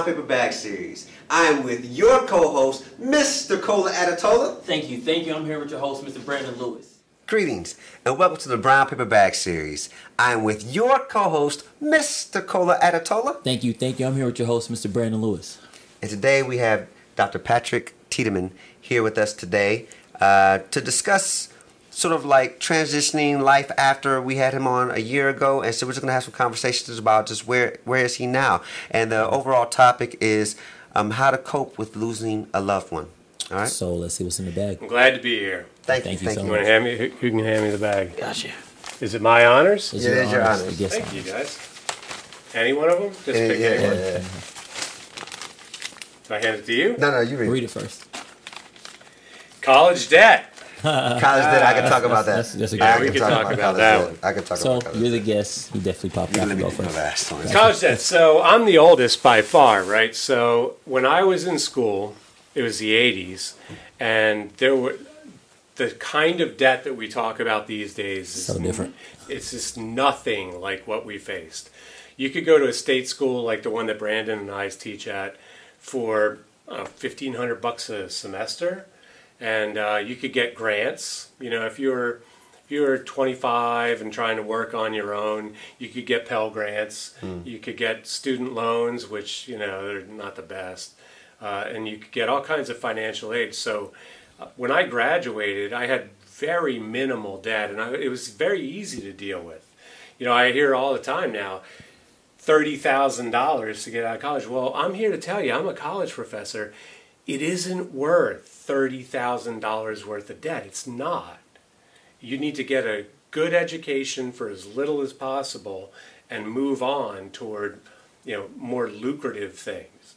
Brown Paper Bag Series. I am with your co-host, Mr. Kola Adetola. Thank you, thank you. I'm here with your host, Mr. Brandon Lewis. Greetings, and welcome to the Brown Paper Bag Series. I am with your co-host, Mr. Kola Adetola. Thank you, thank you. I'm here with your host, Mr. Brandon Lewis. And today we have Dr. Patrick Tiedemann here with us today to discuss sort of like transitioning life after we had him on a year ago. And so we're just going to have some conversations about just where is he now. And the overall topic is how to cope with losing a loved one. All right. So let's see what's in the bag. I'm glad to be here. Thank you so so You much. want to hand me? Who can hand me the bag? Gotcha. Is it my honors? It's Yeah, it is your honor. Yes, Thank you, guys. Any one of them? Just pick Yeah, any one. yeah. Can I hand it to you? No, you read. Read it first. College debt. College debt, I can talk about that. That's a Yeah, good we can can talk college about that debt. one. I can talk So about college you're the debt. guest. You definitely popped You out let to me go do the first. last one. College debt. So I'm the oldest by far, right? So when I was in school, it was the 80s, and there were the kind of debt that we talk about these days is So different. It's just nothing like what we faced. You could go to a state school like the one that Brandon and I teach at for $1,500 a semester, and you could get grants. You know, if you're 25 and trying to work on your own, you could get Pell Grants. You could get student loans, which, you know, they're not the best. And you could get all kinds of financial aid. So when I graduated, I had very minimal debt, and it was very easy to deal with. You know, I hear all the time now, $30,000 to get out of college. Well, I'm here to tell you, I'm a college professor. It isn't worth $30,000 worth of debt. It's not. You need to get a good education for as little as possible and move on toward, you know, more lucrative things.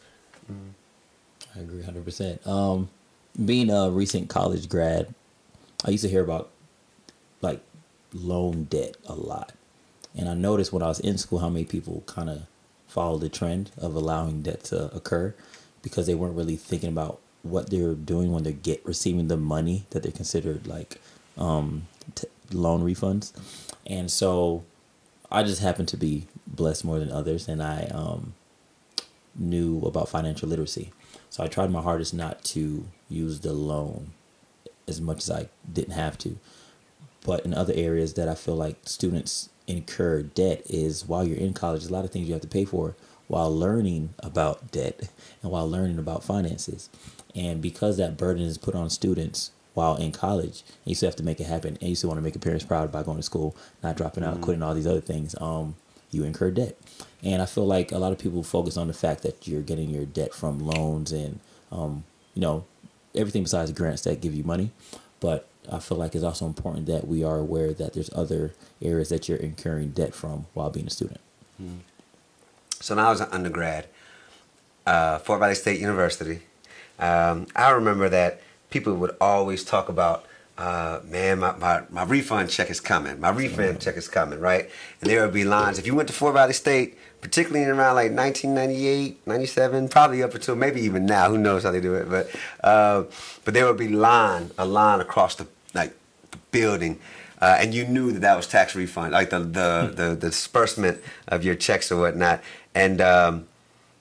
I agree 100%. Being a recent college grad, I used to hear about like loan debt a lot. And I noticed when I was in school how many people kind of followed the trend of allowing debt to occur because they weren't really thinking about what they're doing when they're receiving the money that they're considered like loan refunds. And so I just happened to be blessed more than others, and I knew about financial literacy. So I tried my hardest not to use the loan as much as I didn't have to. But in other areas that I feel like students incur debt is while you're in college, there's a lot of things you have to pay for while learning about debt and while learning about finances. And because that burden is put on students while in college, you still have to make it happen. And you still want to make your parents proud by going to school, not dropping out, quitting all these other things. You incur debt. And I feel like a lot of people focus on the fact that you're getting your debt from loans and, you know, everything besides grants that give you money. But I feel like it's also important that we are aware that there's other areas that you're incurring debt from while being a student. So when I was an undergrad, Fort Valley State University, I remember that people would always talk about, man, my refund check is coming. My refund check is coming, right? And there would be lines. If you went to Fort Valley State, particularly in around like 1998, 97, probably up until maybe even now, who knows how they do it, but there would be a line across the building, and you knew that was tax refund, like the disbursement of your checks or whatnot. And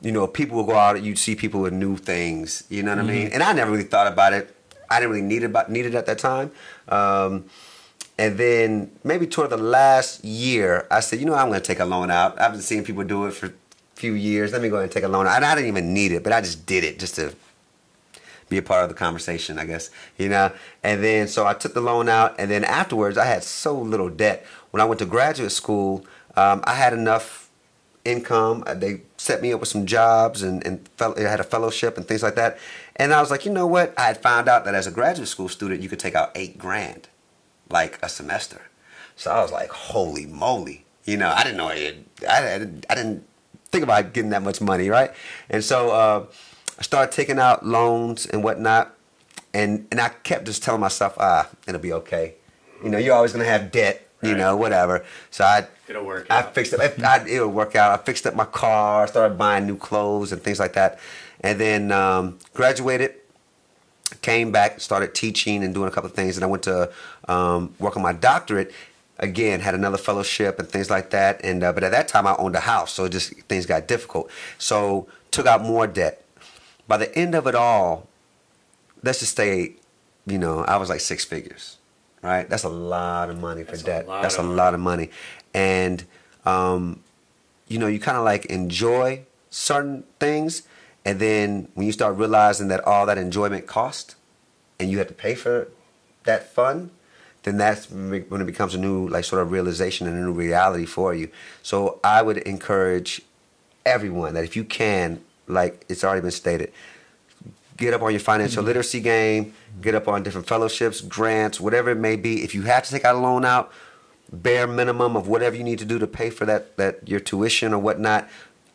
you know, people would go out, you'd see people with new things, you know what I mean? And I never really thought about it. I didn't really need it at that time. And then maybe toward the last year, I said, you know, I'm going to take a loan out. I've been seeing people do it for a few years. Let me go ahead and take a loan out. And I didn't even need it, but I just did it just to be a part of the conversation, I guess, you know. And then so I took the loan out, and then afterwards I had so little debt. When I went to graduate school, I had enough income. They set me up with some jobs and I had a fellowship and things like that. And I was like, you know what? I had found out that as a graduate school student, you could take out $8 grand, like a semester. So I was like, holy moly. You know, I didn't know it. I didn't think about getting that much money, right? And so I started taking out loans and whatnot. And I kept just telling myself, it'll be okay. You know, you're always going to have debt, you know, whatever. So It'll work I out. fixed it. It'll work out. I fixed up my car. I started buying new clothes and things like that. And then graduated, came back, started teaching and doing a couple of things. And I went to work on my doctorate. again, had another fellowship and things like that. And but at that time, I owned a house, so just things got difficult. So took out more debt. By the end of it all, let's just say, I was like six figures, right? That's a lot of money for debt. That's a lot of money. And, you kind of like enjoy certain things. And then when you start realizing that all that enjoyment cost and you have to pay for that fun, then that's when it becomes a new like sort of realization and a new reality for you. So I would encourage everyone that if you can, like it's already been stated, get up on your financial literacy game, get up on different fellowships, grants, whatever it may be. If you have to take out a loan out, bare minimum of whatever you need to do to pay for that your tuition or whatnot.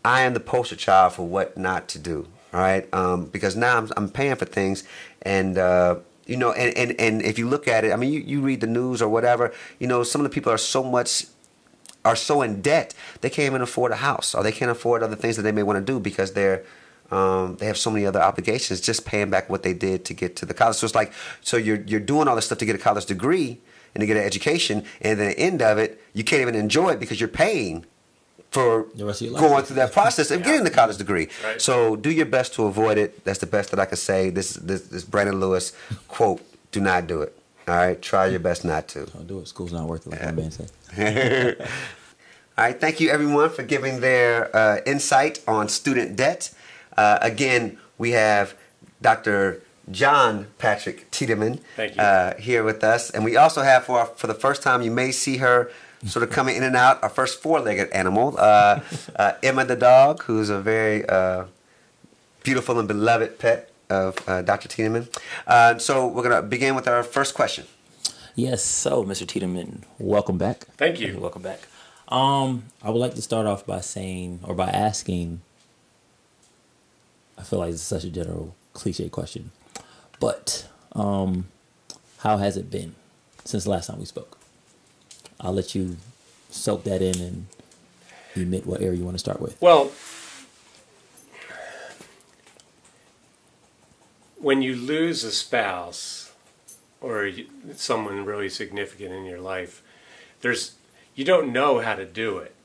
I am the poster child for what not to do. All right, because now I'm paying for things, and and if you look at it, I mean, you read the news or whatever. Some of the people are so in debt they can't even afford a house, or they can't afford other things that they may want to do because they have so many other obligations, just paying back what they did to get to the college. So it's like, you're doing all this stuff to get a college degree and to get an education, and at the end of it, you can't even enjoy it because you're paying for going through that process of getting the college degree. Right. So do your best to avoid it. That's the best that I can say. This Brandon Lewis quote, do not do it. All right, try your best not to. Don't do it. School's not worth it, like my man said. All right, thank you everyone for giving their insight on student debt. Again, we have Dr. John Patrick Tiedemann here with us. And we also have, for the first time, you may see her sort of coming in and out, our first four-legged animal, Emma the dog, who's a very beautiful and beloved pet of Dr. Tiedemann. So we're going to begin with our first question. Yes, so Mr. Tiedemann, welcome back. Thank you. Welcome back. I would like to start off by asking, I feel like it's such a general cliche question, but how has it been since the last time we spoke? I'll let you soak that in and emit what area you want to start with. Well, when you lose a spouse or someone really significant in your life, you don't know how to do it,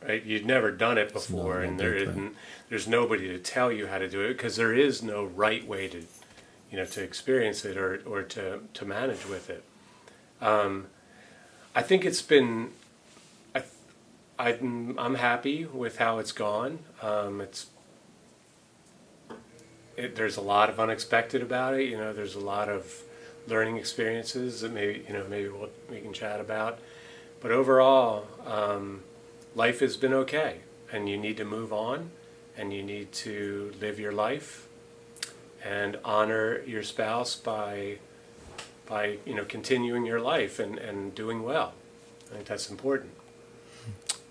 right? You've never done it before, and there's nobody to tell you how to do it because there is no right way to, to experience it or to manage with it. I think it's been. I'm happy with how it's gone. There's a lot of unexpected about it. There's a lot of learning experiences that maybe we can chat about. But overall, life has been okay, and you need to move on, and you need to live your life, and honor your spouse by continuing your life and doing well. I think that's important.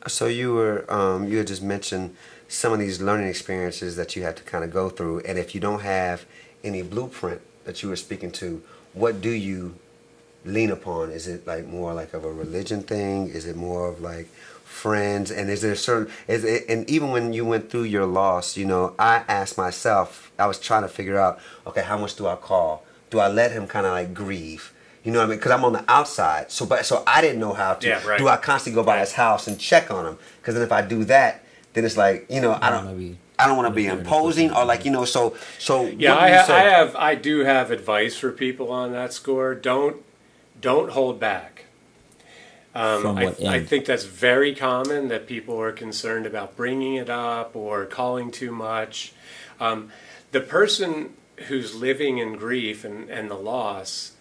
So you had just mentioned some of these learning experiences that you had to kind of go through, and if you don't have any blueprint that you were speaking to, what do you lean upon? Is it like more like of a religion thing? Is it more of like friends? And is there and even when you went through your loss, I asked myself, I was trying to figure out, okay, how much do I call? Do I let him kind of like grieve? You know what I mean? Because I'm on the outside. So I didn't know how to. Yeah, right. Do I constantly go by his house and check on him? Because then if I do that, then it's like, I don't want to be imposing or like, so. Yeah, I do have advice for people on that score. Don't hold back. I think that's very common that people are concerned about bringing it up or calling too much. The person who's living in grief and the loss,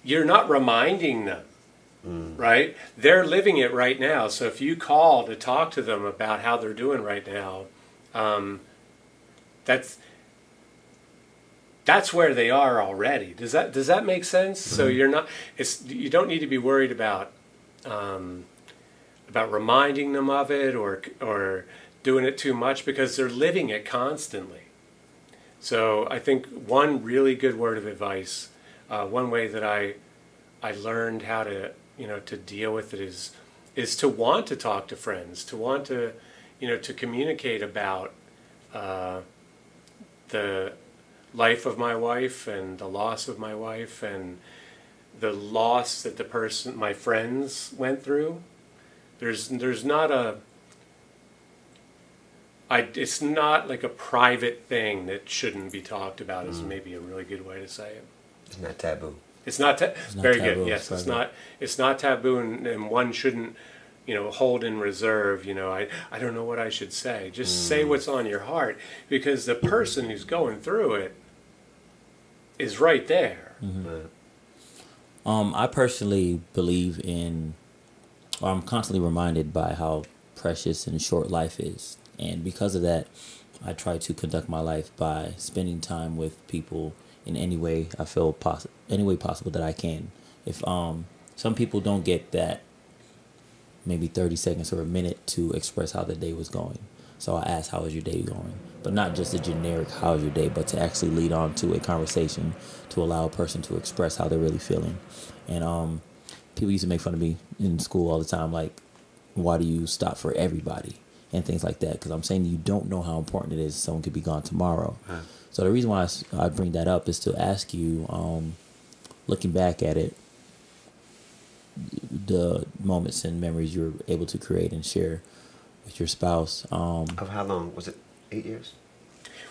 you're not reminding them, right? They're living it right now. So if you call to talk to them about how they're doing right now, that's where they are already. Does that make sense? So you don't need to be worried about reminding them of it or doing it too much because they're living it constantly. So I think one really good word of advice, one way that I learned how to to deal with it is to want to talk to friends, to want to to communicate about the life of my wife and the loss of my wife, and the loss that my friends went through, there's not it's not like a private thing that shouldn't be talked about. Is maybe a really good way to say it. It's not taboo. It's not very taboo, good. Yes, it's not taboo, and one shouldn't, hold in reserve. I don't know what I should say. Just say what's on your heart, because the person who's going through it is right there. I personally believe I'm constantly reminded by how precious and short life is. And because of that, I try to conduct my life by spending time with people in any way I feel any way possible that I can. If some people don't get that maybe 30 seconds or a minute to express how the day was going. So I ask, how is your day going? But not just a generic, how is your day, but to actually lead on to a conversation to allow a person to express how they're really feeling. And people used to make fun of me in school all the time, like, why do you stop for everybody? And things like that, because I'm saying you don't know how important it is. Someone could be gone tomorrow. Right. So the reason why I bring that up is to ask you, looking back at it, the moments and memories you were able to create and share with your spouse. Of how long? Was it 8 years?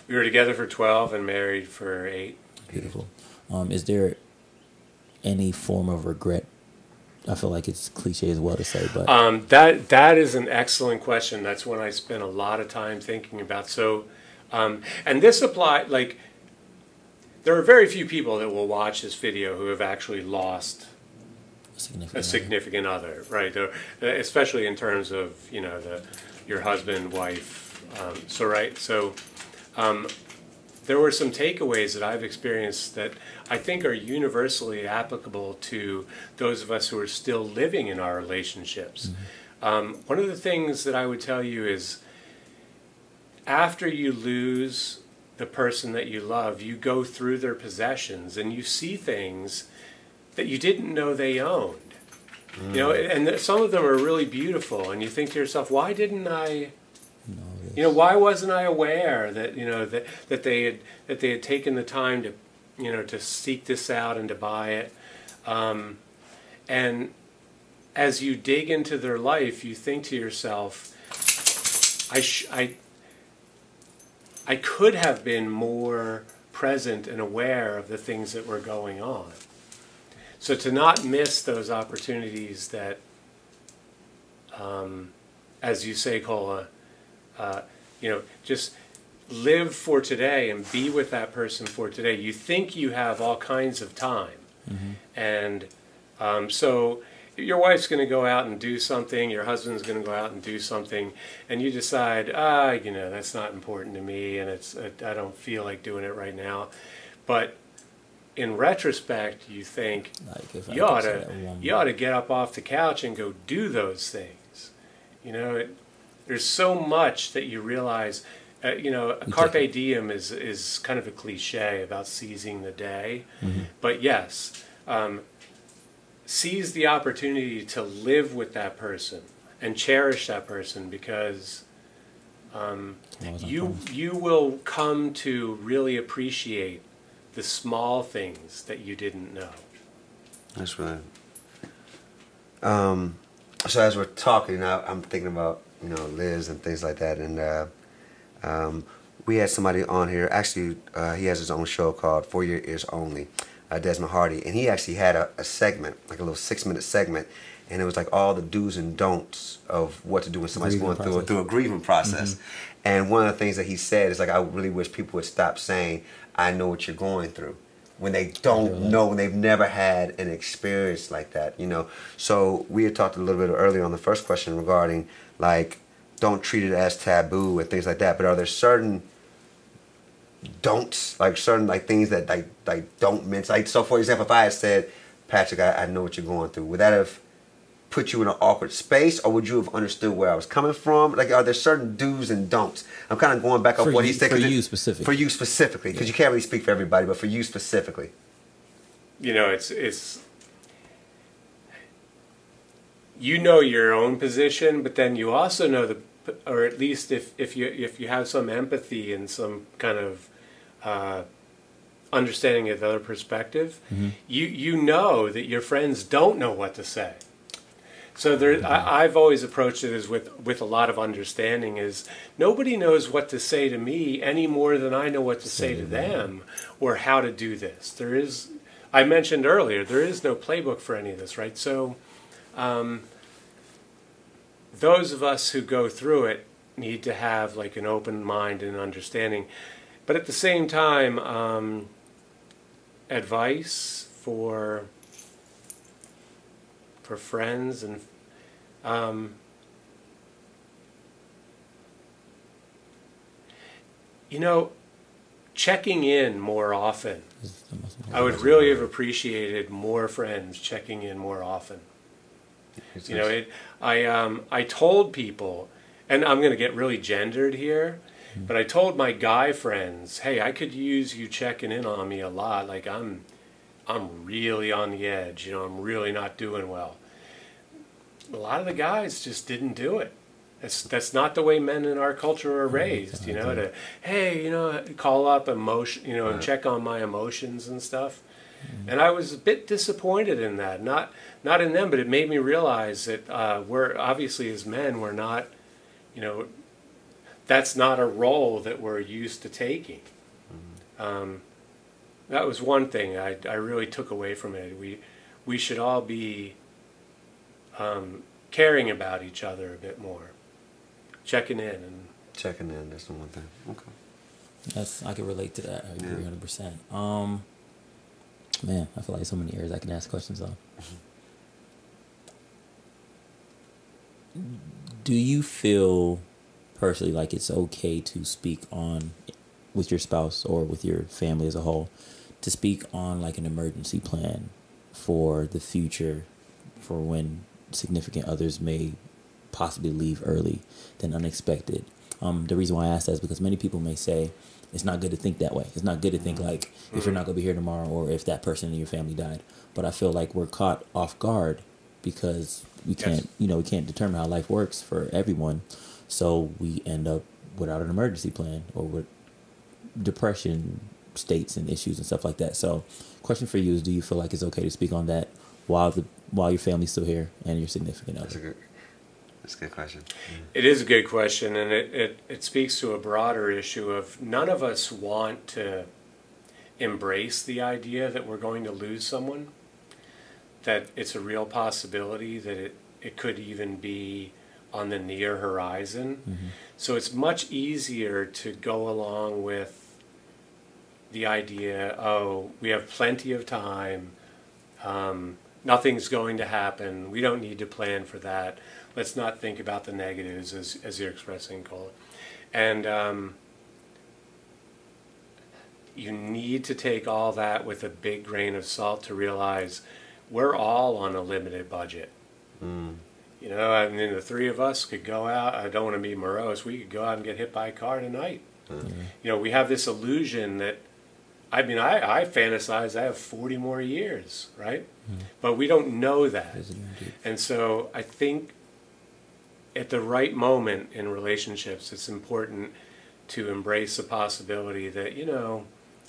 We were together for 12 and married for 8. Beautiful. Is there any form of regret? I feel like it's cliche as well to say, but that is an excellent question. That's one I spent a lot of time thinking about. So, and this applies, like, there are very few people that will watch this video who have actually lost a significant other, right? Especially in terms of your husband, wife. There were some takeaways that I've experienced that I think are universally applicable to those of us who are still living in our relationships. One of the things that I would tell you is, after you lose the person that you love, you go through their possessions and you see things that you didn't know they owned. And some of them are really beautiful, and you think to yourself, why didn't I... why wasn't I aware that that they had taken the time to to seek this out and to buy it, and as you dig into their life, you think to yourself, I could have been more present and aware of the things that were going on. So to not miss those opportunities that, as you say, Kola, just live for today and be with that person for today. You think you have all kinds of time. And so your wife's going to go out and do something, your husband's going to go out and do something, and you decide, that's not important to me, and I don't feel like doing it right now. But in retrospect, you think, like, you ought to get up off the couch and go do those things. There's so much that you realize. A carpe diem is kind of a cliche about seizing the day, but yes, seize the opportunity to live with that person and cherish that person, because you will come to really appreciate the small things that you didn't know. That's right. So as we're talking now, I'm thinking about Liz and things like that, and we had somebody on here. Actually, he has his own show called For Your Ears Only, Desmond Hardy, and he actually had a segment, like a little 6-minute segment, and it was like all the do's and don'ts of what to do when somebody's going through a grieving process. And one of the things that he said is, like, I really wish people would stop saying, I know what you're going through, when they don't know, when they've never had an experience like that, So we had talked a little bit earlier on the first question regarding, like, don't treat it as taboo and things like that. But are there certain don'ts, like certain things that like don't mention? Like, so for example, if I had said, Patrick, I know what you're going through, would that have put you in an awkward space, or would you have understood where I was coming from? Like, are there certain do's and don'ts? I'm kind of going back off what he said. For you specifically. For you specifically, because you can't really speak for everybody, but for you specifically. It's your own position, but then you also know or at least if you have some empathy and some kind of understanding of the other perspective, you know that your friends don't know what to say. So I've always approached it as with a lot of understanding, is nobody knows what to say to me any more than I know what to say to them or how to do this. I mentioned earlier, there is no playbook for any of this, right? So those of us who go through it need to have like an open mind and understanding. But at the same time, advice for friends and checking in more often. I would really have appreciated more friends checking in more often. I told people, and I'm going to get really gendered here, but I told my guy friends, hey, I could use you checking in on me a lot. Like I'm really on the edge. I'm really not doing well. A lot of the guys just didn't do it. That's not the way men in our culture are raised. To call up emotion, and check on my emotions and stuff. And I was a bit disappointed in that. Not in them, but it made me realize that we're obviously, as men, we're not, that's not a role that we're used to taking. That was one thing I really took away from it. We should all be caring about each other a bit more, checking in. That's the one thing. Okay. I can relate to that. I agree 100%. Man, I feel like so many areas I can ask questions on. Do you feel personally like it's okay to speak on, with your spouse or with your family as a whole, to speak on like an emergency plan for the future, for when significant others may possibly leave early than unexpected? The reason why I ask that is because many people may say it's not good to think that way. It's not good to think like if you're not going to be here tomorrow or if that person in your family died. But I feel like we're caught off guard because we can't, we can't determine how life works for everyone. So we end up without an emergency plan or with depression states and issues and stuff like that. So question for you is, do you feel like it's okay to speak on that while your family's still here and your significant other? That's a good question. It is a good question, and it speaks to a broader issue of none of us want to embrace the idea that we're going to lose someone, that it's a real possibility, that it could even be on the near horizon. So it's much easier to go along with the idea, we have plenty of time, nothing's going to happen, we don't need to plan for that. Let's not think about the negatives, as you're expressing, Kola. And you need to take all that with a big grain of salt to realize we're all on a limited budget. The three of us could go out. I don't want to be morose. We could go out and get hit by a car tonight. We have this illusion that, I fantasize I have 40 more years, right? But we don't know that. And so I think at the right moment in relationships, it's important to embrace the possibility that,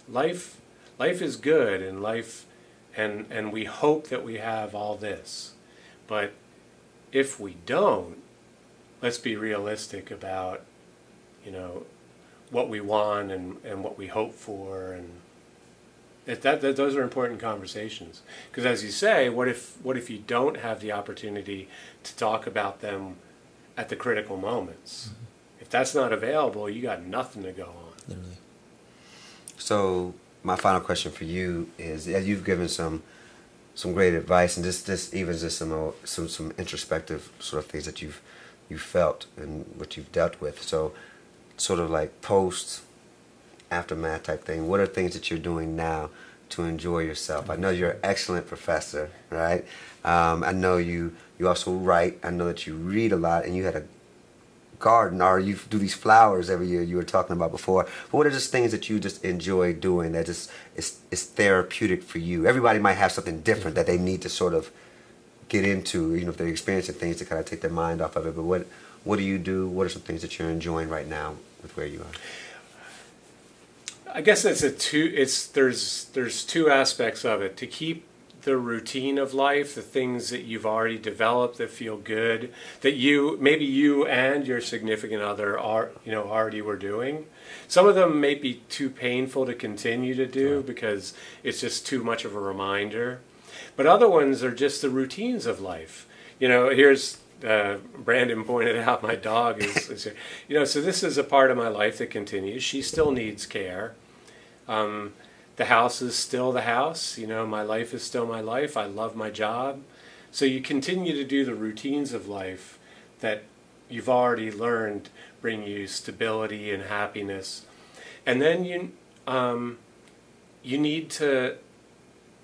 life is good, and life, and we hope that we have all this. But if we don't, let's be realistic about, what we want and what we hope for, and that those are important conversations. Because as you say, what if you don't have the opportunity to talk about them at the critical moments? If that's not available, you got nothing to go on. Literally. So my final question for you is, you've given some great advice, and just some introspective sort of things that you've felt and what you've dealt with. So sort of like post aftermath type thing, what are things that you're doing now to enjoy yourself? I know you're an excellent professor, right? I know you also write. I know that you read a lot, and you had a garden, or you do these flowers every year you were talking about before. But what are just things that you just enjoy doing that just is therapeutic for you? Everybody might have something different that they need to sort of get into, if they're experiencing things to kind of take their mind off of it. But what do you do? What are some things that you're enjoying right now with where you I guess there's two aspects of it. To keep the routine of life, the things that you've already developed that feel good, that maybe you and your significant other already were doing. Some of them may be too painful to continue to do because it's just too much of a reminder. But other ones are just the routines of life. Here's Brandon pointed out, my dog is so this is a part of my life that continues. She still needs care. The house is still the house. My life is still my life. I love my job. So you continue to do the routines of life that you've already learned bring you stability and happiness. And then you need to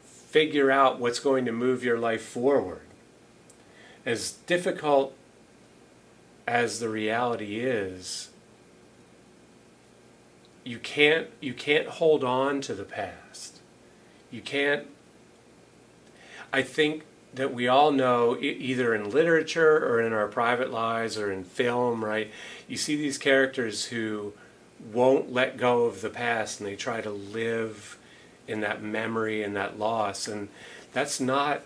figure out what's going to move your life forward. As difficult as the reality is, you can't hold on to the past. You can't. I think that we all know, either in literature or in our private lives or in film, right? You see these characters who won't let go of the past, and they try to live in that memory and that loss, and that's not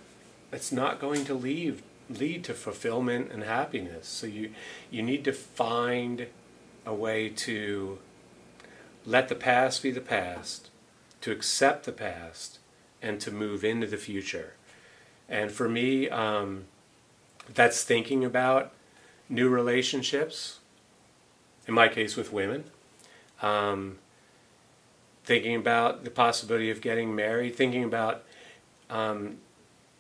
going to lead to fulfillment and happiness. So you need to find a way to let the past be the past, to accept the past, and to move into the future. And for me, that's thinking about new relationships, in my case with women, thinking about the possibility of getting married, thinking about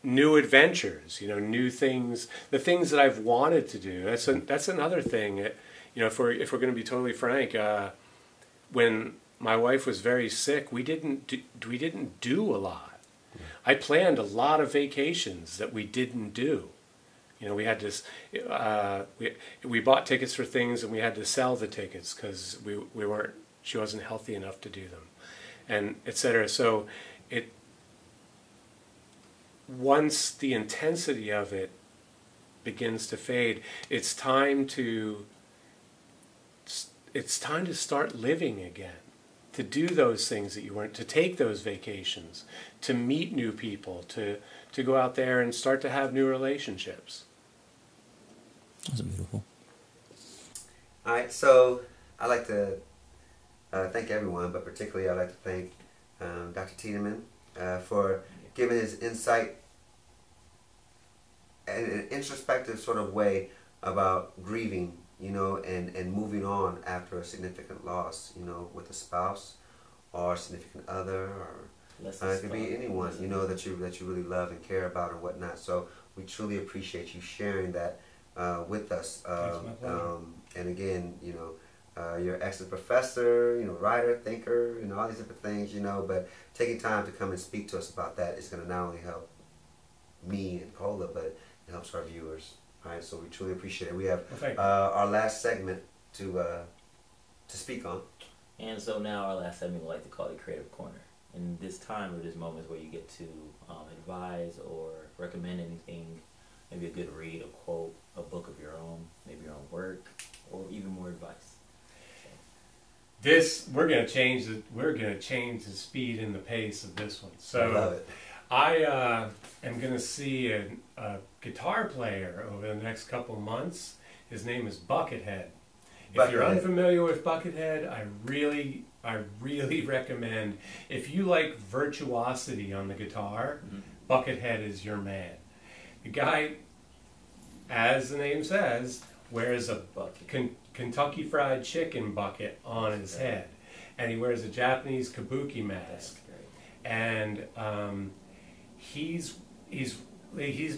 new adventures, new things, the things that I've wanted to do. That's another thing. If we're going to be totally frank, when my wife was very sick, we didn't do a lot. I planned a lot of vacations that we didn't do. We had to we bought tickets for things, and we had to sell the tickets because she wasn't healthy enough to do them, and etc. So once the intensity of it begins to fade, it's time to start living again, to do those things that you weren't, to take those vacations, to meet new people, to go out there and start to have new relationships. That's beautiful. All right, so I'd like to thank everyone, but particularly I'd like to thank Dr. Tiedemann for giving his insight in an introspective sort of way about grieving, and moving on after a significant loss, with a spouse or a significant other, or it could be anyone, that you really love and care about and whatnot. So we truly appreciate you sharing that with us. And again, you're an excellent professor, writer, thinker, all these different things, but taking time to come and speak to us about that is going to not only help me and Kola, but it helps our viewers. All right, so we truly appreciate it. We have our last segment to speak on. And so now our last segment we like to call the Creative Corner. And this time or this moment is where you get to advise or recommend anything, maybe a good read, a quote, a book of your own, maybe your own work, or even more advice. We're gonna change the speed and the pace of this one. So I love it. I am going to see a guitar player over the next couple months. His name is Buckethead. If you're unfamiliar with Buckethead, I really recommend, if you like virtuosity on the guitar, Buckethead is your man. The guy, as the name says, wears a Kentucky Fried Chicken bucket on his head, and he wears a Japanese kabuki mask, and he's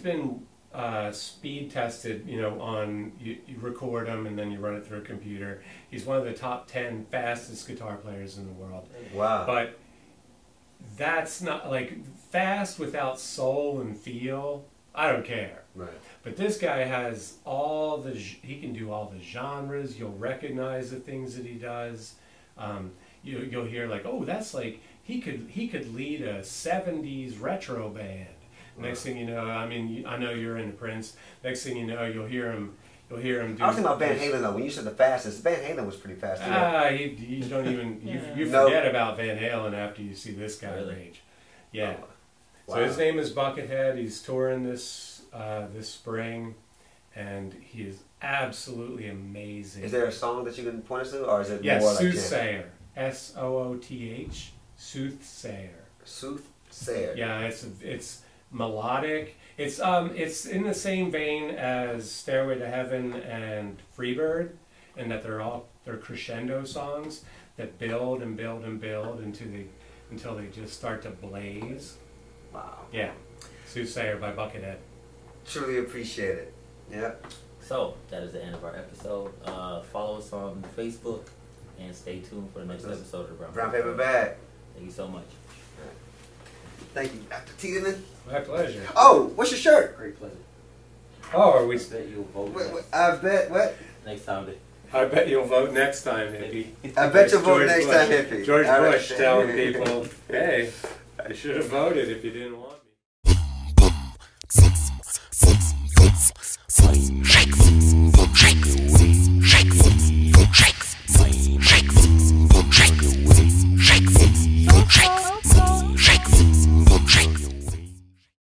been speed tested, on you record him and then you run it through a computer. He's one of the top 10 fastest guitar players in the world. Wow. But that's not fast without soul and feel. I don't care. Right. But this guy has he can do all the genres. You'll recognize the things that he does. You'll hear oh, that's he could lead a 70s retro band. Next thing you know, I know you're into Prince. Next thing you know, you'll hear him, You'll hear him do. I was thinking about Van Halen though. When you said the fastest, Van Halen was pretty fast. You don't even you forget about Van Halen after you see this guy rage. Yeah. Oh, wow. So his name is Buckethead. He's touring this this spring, and he is absolutely amazing. Is there a song that you can point us to, or is it yes, more like Soothsayer? Sooth, Soothsayer. Soothsayer. Yeah, it's melodic. It's in the same vein as Stairway to Heaven and Freebird, in that they're crescendo songs that build and build and build until they just start to blaze. Wow. Yeah, Soothsayer by Buckethead. Truly appreciate it. Yeah. So that is the end of our episode. Follow us on Facebook and stay tuned for the next episode of the Brown Paper Bag. Thank you so much. Thank you, Dr. Tiedemann. My pleasure. Oh, what's your shirt? Great pleasure. Oh, are we? I bet you'll vote I bet what? next time. I bet you'll vote next time, hippie. I bet you'll vote George next Bush. time, hippie. George All right. Bush telling people, hey, I should have voted if you didn't want.